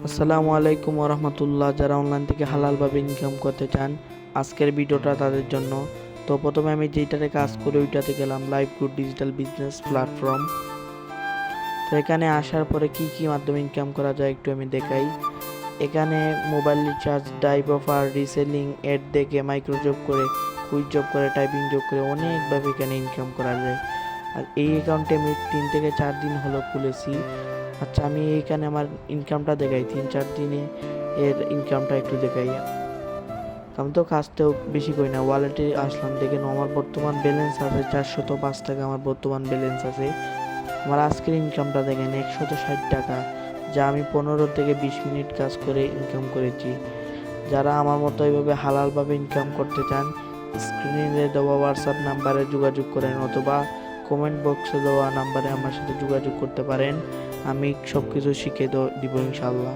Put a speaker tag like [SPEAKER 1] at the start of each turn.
[SPEAKER 1] আসসালামু আলাইকুম রহমতুল্লাহ। যারা অনলাইন থেকে হালালভাবে ইনকাম করতে চান, আজকের ভিডিওটা তাদের জন্য। তো প্রথমে আমি যেটাতে কাজ করি ওইটাতে গেলাম, live good digital business platform. তো এখানে আসার পরে কি কি মাধ্যমে ইনকাম করা যায় একটু আমি দেখাই। এখানে mobile recharge, drive offer, reselling, ad দেখে, মাইক্রো জব করে, কুইক জব করে, টাইপিং জব করে অনেকভাবে এখানে ইনকাম করা যায়। আর এই অ্যাকাউন্টে আমি 3 থেকে 4 দিন হলো খুলেছি। আচ্ছা, আমি এইখানে আমার ইনকামটা দেখাই, 3-4 দিনে এর ইনকামটা একটু দেখাই। আমি তো কাজটাও বেশি করি না, ওয়ালেটে আসলাম, দেখেন আমার বর্তমান ব্যালেন্স আছে 405 টাকা। আমার বর্তমান ব্যালেন্স আছে। আমার আজকের ইনকামটা দেখেন 160 টাকা, যা আমি 15 থেকে 20 মিনিট কাজ করে ইনকাম করেছি। যারা আমার মতো এইভাবে হালালভাবে ইনকাম করতে চান, স্ক্রিনে দেওয়া হোয়াটসঅ্যাপ নাম্বারে যোগাযোগ করেন অথবা কমেন্ট বক্সে দেওয়া নাম্বারে আমার সাথে যোগাযোগ করতে পারেন। আমি সব কিছু শিখে দিব ইনশাল্লাহ।